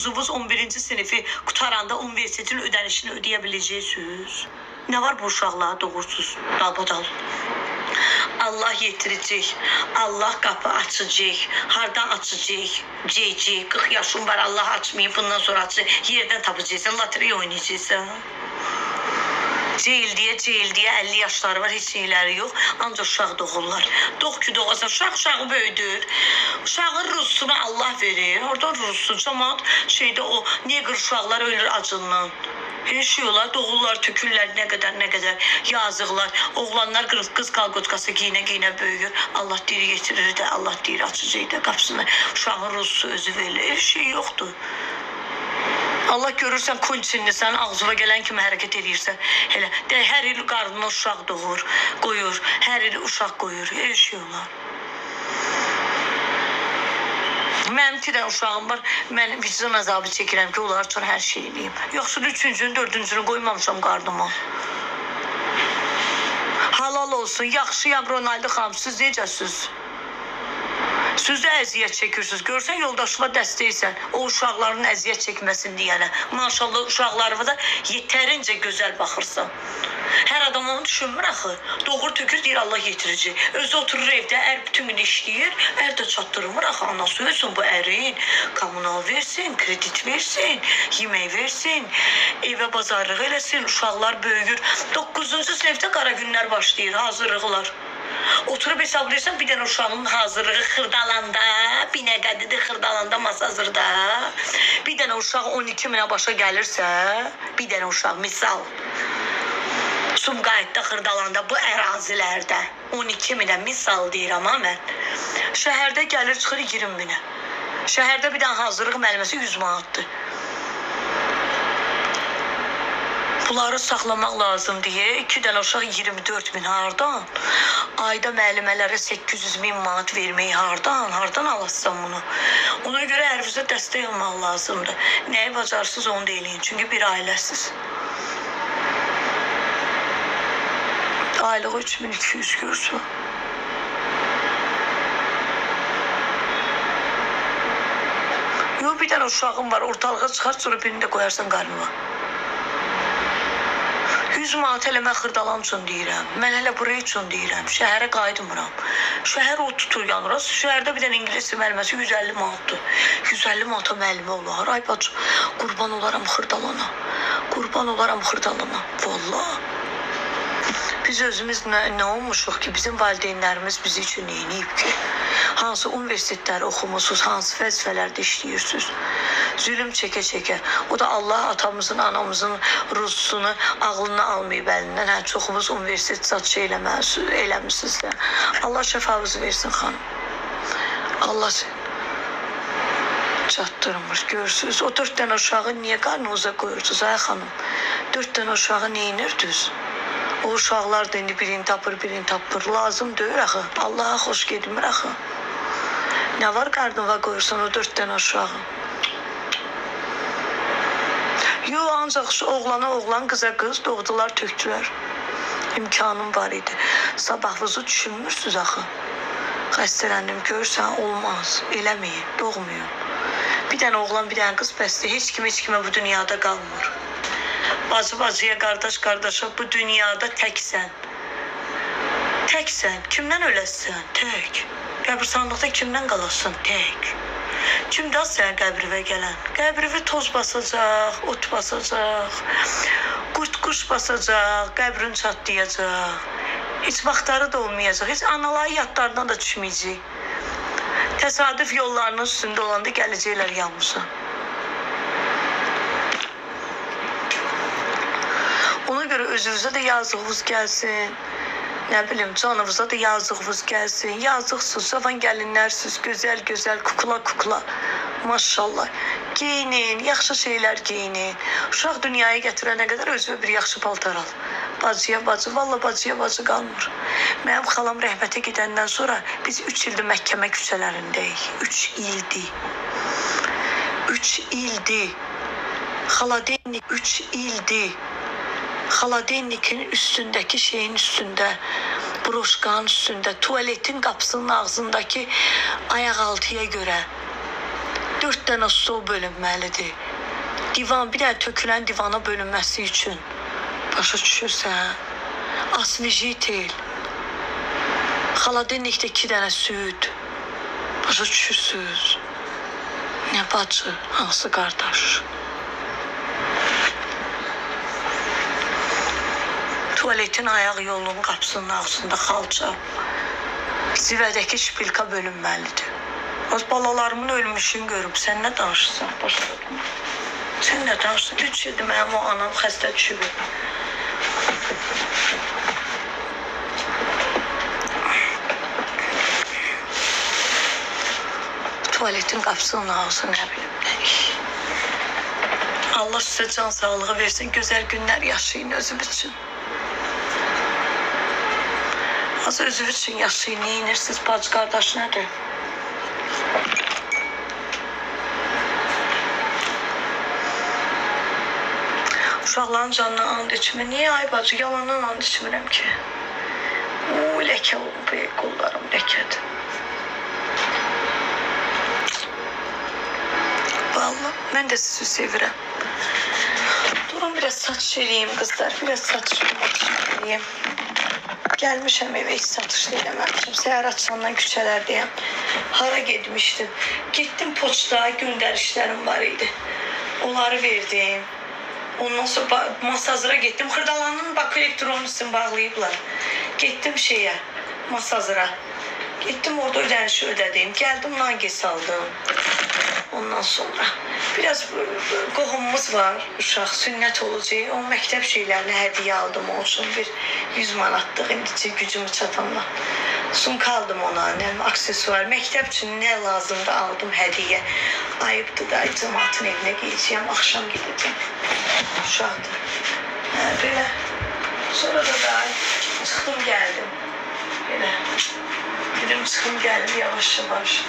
Kızımız 11. sınıfı qutaranda universitetin ödənişini ödəyə Ne var bu uşaqlara doğursuz, dalbadal? Allah yetirecek, Allah kapı açacak, hardan açacak, C, 40 yaşım var, Allah açmayayım, bundan sonra açacak, yerden tapacaksın, latreyi oynayacaksın. Ceyil diye 50 yaşları var, heç şeyləri yox. Ancaq uşaq doğurlar. Doğ ki doğasan, uşağı böyüdür. Uşağın ruzusunu Allah verir. Oradan ruzusu cəmaat şeydə o neqr uşaqlar ölür acından. Yaşıyorlar, doğurlar, tükürlər nə qədər yazıqlar. Oğlanlar qız kalqotkası giyinə böyüyür. Allah diri getirir də, Allah diri açacaq da qapısını. Uşağın ruzusu özü verilir. Her şey yoxdur. Allah görürsən konçinlisən, ağzına gələn kimi hərəkət edirsən. Elə də hər il qarnına uşaq doğur, qoyur. Hər il uşaq qoyur. Yaşıyorlar. Mənim 2 dənə uşağım var. Mən vicdan azabı çəkirəm ki, onlar üçün hər şey eləyim. Yoxsa 3-cünü, 4-cünü qoymamışam qarnıma. Halal olsun. Yaxşıyam Ronaldo xanım. Siz necəsiz? Siz də əziyyət çəkirsiniz. Görsən yoldaşına dəstəksən. O uşaqların əziyyət çəkməsin deyənə. Maşallah uşaqlarına da yetərincə gözəl baxırsan. Hər adam onu düşünmür axı. Doğur tökür deyir Allah yetirecek. Özü oturur evdə, ər bütün gün işləyir. Ər də çatdırmır axı. Anası ölsün bu ərin. Kommunal versin, kredit versin, yemək versin, evə bazarlıq eləsin. Uşaqlar böyüyür. 9-cu sinifdə qara günlər başlayır, hazırlıqlar. Oturup hesaplayırsan bir tane uşağın hazırlığı xırdalanda, binəqədidir xırdalanda masa hazırda. Bir tane uşaq 12 minə başa gəlirsə, bir tane uşaq misal. Sumqayıtda xırdalanda bu ərazilərdə 12 minə misal deyirəm ha mən. Şəhərdə gəlir çıxır 20 minə. Şəhərdə bir tane hazırlıq müəlliməsi 100 manatdır. Bunları saxlamaq lazım diye 2 dənə uşaq 24 min hardan? Ayda müəllimələrə 800 min manat verməyi hardan alasın bunu? Ona görə hər dəstək olmaq lazımdır. Nəyi bacarsız onu da eləyin. Çünki bir ailəsiz. Aylığı 3200 görsün. Yox, bir dənə uşağım var. Ortalığa çıxar, sonra birini də qoyarsan qarnıma. 100 manat eləmə xırdalan üçün deyirəm. Mən hələ buraya üçün deyirəm. Şəhərə qaydımıram. Şəhər o tutur yanıraz. Şəhərdə bir dənə ingilis müəlliməsi 150 manatdır. 150 manata müəllimə olar. Ay bacım, qurban olaram xırdalana. Qurban olaram xırdalana. Vallahi. Biz özümüz nə olmuşuq ki, bizim valideynlərimiz bizi üçün neyiniyib ki? Hansı universitetləri oxumusunuz, hansı vəzifələrdə işləyirsiniz? Zülüm çəkə-çəkə. O da Allah atamızın, anamızın ruzusunu ağlına almayıb əlindən. Hə, çoxumuz universitet satşı eləmişsiniz də. Allah şəfavızı versin xanım. Allah çatdırmır, görürsünüz. O 4 dənə uşağı niyə qarnınıza qoyursunuz, ay xanım? 4 dənə uşağı neyinirdiniz? O uşaqlar da indi birini tapır. Lazım deyir axı. Allaha xoş gedmir axı. Nə var qarnına qoyursan o 4 dənə uşağı? Yox, ancaq oğlana oğlan, qıza qız doğdular, tökdülər. İmkanım var idi. Sabahınızı düşünmürsünüz axı. Xəstələndim, görürsən, olmaz. Eləməyin, doğmayın. Bir dənə oğlan, bir dənə qız bəsdir. Heç kimə bu dünyada qalmır. Bacı-bacıya, qardaş-qardaşa bu dünyada təksən. Təksən. Kimdən öləsən? Tək. Qəbirstanlıqda kimdən qalasın? Tək. Kimdən sənə qəbrivə gələn? Qəbrivi toz basacaq, ot basacaq, qurt-quş basacaq, qəbrin çatlayacaq. Heç vaxtları da olmayacaq. Heç anaları yadlarına da düşməyəcək. Təsadüf yollarının üstündə olanda gələcəklər yanmışa. Ona görə özünüzə də yazığınız gəlsin. Nə bilim, canınıza da yazığınız gəlsin. Yazıqsız, cavan gəlinlərsiz, gözəl, kukla. Maşallah. Geyinin, yaxşı şeylər geyinin. Uşaq dünyaya gətirənə qədər özünə bir yaxşı paltar al. Bacıya bacı, valla bacıya bacı qalmır. Mənim xalam rəhmətə gedəndən sonra biz 3 ildir məhkəmə küçələrindəyik. 3 ildir. 3 ildir. Xaladenlik 3 ildir. Xaladenlikin üstündəki şeyin üstündə, broşkanın üstündə, tuvaletin qapısının ağzındakı ayaq altıya görə 4 dənə stol bölünməlidir. Divan, bir dənə tökülən divana bölünməsi üçün. Başa düşürsən? Asvijitel. Xaladenlikdə 2 dənə süd. Başa düşürsünüz? Nə bacı, hansı qardaş? Tuvaletin ayaq yolunun qapısının ağzında xalça. Zivədəki şpilka bölünməlidir. Az balalarımın ölmüşünü görüb, sən nə danışırsan? Başladım. Sən nə danışırsan? 3 ildir mənim o anam xəstə düşüb. Tuvaletin qapısının ağzı nə bilim nə iş. Allah sizə can sağlığı versin, gözəl günlər yaşayın özüm üçün. Az özü üçün yaşayın, neyinirsiniz, bacı qardaş nədir? Uşaqların canına and içmir. Niyə ay bacı, yalandan and içmirəm ki? Uuu, ləkə olub, qollarım ləkədir. Vallahi, mən də sizi sevirəm. Durun, biraz saç eləyim qızlar, biraz saç eləyim. Gəlmişəm evə, heç satışda eləməmişim. Səhər açılandan küçələrdəyəm. Hara getmişdim? Getdim poçta, göndərişlərim var idi. Onları verdim. Ondan sonra Masazıra getdim. Xırdalanın Bakı elektronisini bağlayıblar. Getdim şeyə, Masazıra. Getdim orada ödənişi ödədim. Gəldim, nanges aldım. Ondan sonra biraz qohumumuz var, uşaq sünnət olacaq. O məktəb şeylərini hədiyyə aldım o üçün. Bir 100 manatlıq indi gücümü çatanla. Sumka aldım ona, aksesuar. Məktəb üçün nə lazımdı aldım hədiyyə. Ayıbdır da, cəmaatın evinə geyəcəyəm, axşam gedəcəm. Uşaqdır. Belə. Sonra da çıxdım gəldim. Belə. Dedim çıxdım gəldim yavaş yavaş.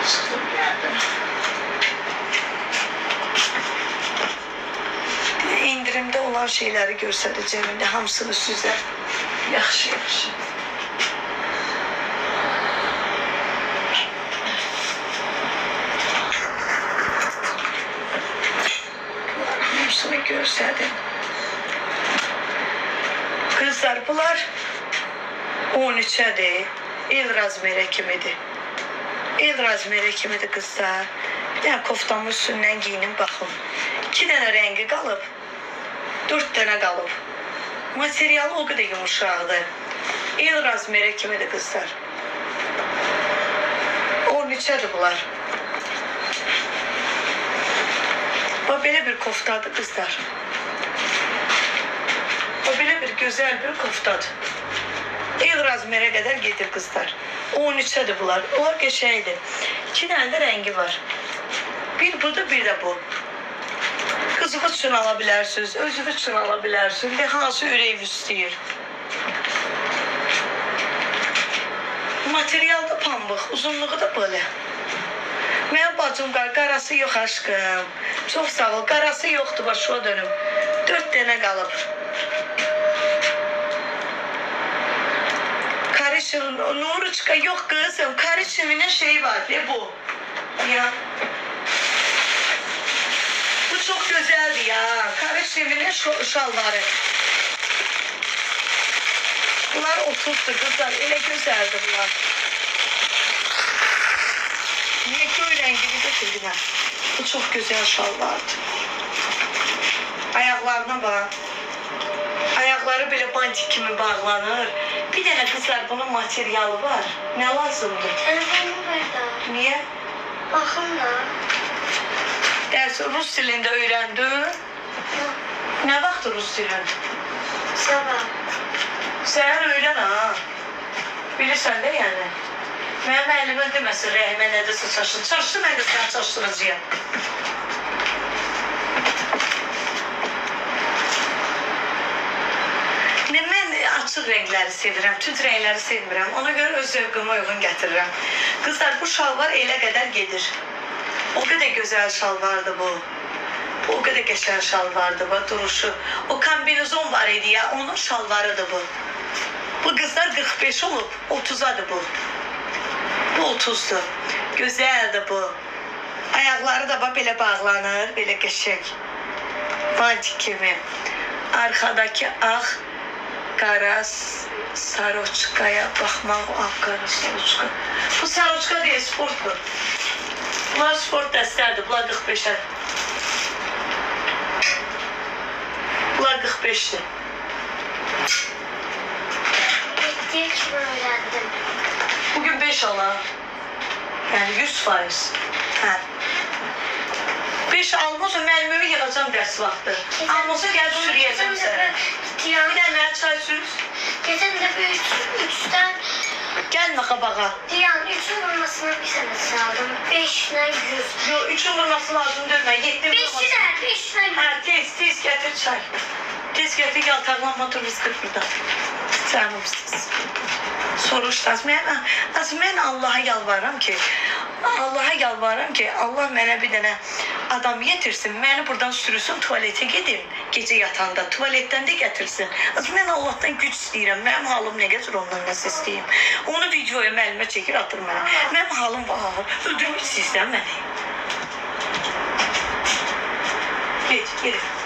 Çıxdım gəldim. İndirimdə olan şeyləri göstərəcəm. İndi hamısını sizə yaxşı-yaxşı. Hamısını göstərdim. Qızlar, bunlar 13-ədir. El razmerə kimidir. El razmerə kimidir qızlar. Bir dənə koftamın üstündən giyinim, baxın. 2 dənə rəngi qalıb. 4 dənə qalıb. Materialı o qədər yumuşaqdır. El razmerə kimidir qızlar. 13-ədir bunlar. O belə bir koftadır qızlar. O belə bir gözəl bir koftadır. El razmerə qədər gedir qızlar. 13-ədir bunlar. Onlar qəşəngdir. 2 dənə də rəngi var. Bir budur, bir də bu. Qızı üçün ala bilərsiniz, özü üçün ala bilərsiniz. Bir hansı ürək istəyir. Material da pambıq, uzunluğu da böyle. Mənim bacım qarası yox aşkım. Çox sağ ol. Qarası yoxdur, başıma dönüm. 4 dənə qalıb. Karışım, Nuruçka yok kızım. Karışımının şeyi var. Ne bu? Ya. Bu çok güzeldi ya. Karışımının şalvarı. Bunlar 30'du kızlar. Öyle güzeldi bunlar. Niye köy rengini götürdüm ben? Bu çok güzel şalvardı. Ayaklarına bak. Ayakları böyle bantik gibi bağlanır. Bir tane kızlar bunun materialı var. Ne lazımdır? Telefonu burada. Niye? Bakın da. Ders Rus dilinde öğrendin. Ne vakti Rus dilin? Sabah. Sen öğren ha. Bilirsən də yani. Mənim əlimə deməsin rəhmə nədirsə çaşır. Çaşır, mən də səni çaşdıracağım. Açıq rəngləri sevirəm, tünd rəngləri sevmirəm. Ona görə öz zövqümə uyğun gətirirəm. Qızlar, bu şalvar elə qədər gedir. O qədər gözəl şalvardır bu. O qədər qəşəng şalvardır bu, duruşu. O kombinezon var idi ya, onun şalvarıdır bu. Bu qızlar 45 olub, 30'adır bu. Bu 30'dur. Gözəldir bu. Ayaqları da bax belə bağlanır, belə qəşəng. Bantik kimi. Arkadakı ağ, qara saroçkaya baxmaq, ağ, qara saroçka. Bu saroçka deyil, sportdur. Bunlar sport dəstədir, bunlar 45-dir. Bunlar 45'ti. Bittiği gibi öğrendim. Bugün 5 ala. Yani 100%. Hə. 5 almasa müəllimi yığacam dərs vaxtı. Almasa gəlib sürüyəcəm sənə. Bir də mənə çay sür. Geçen de bir üçten Gəlmə qabağa. Diyan 3'ün vurmasına bir senesi aldım. 5'den 100. Yo, 3'ün vurması lazım dönmə. 7 vurması. 5'den 100. Hə, tez gətir çay. Tez gətir, yaltaqlanma dur, biz qırq burada. Canımsız. Soruşdaz. Mən Allaha yalvarıram ki, Allah mənə bir dənə adam yetirsin, məni buradan sürüsün, tuvaletə gedim, gecə yatanda, tuvaletdən də gətirsin. Mən Allahdan güc istəyirəm, mənim halım nə gətir ondan nəsə istəyim. Onu videoya müəllimə çəkir, atır mənə. Mənim halım var, öldürmüşsünüz sən məni. Geç, gedin.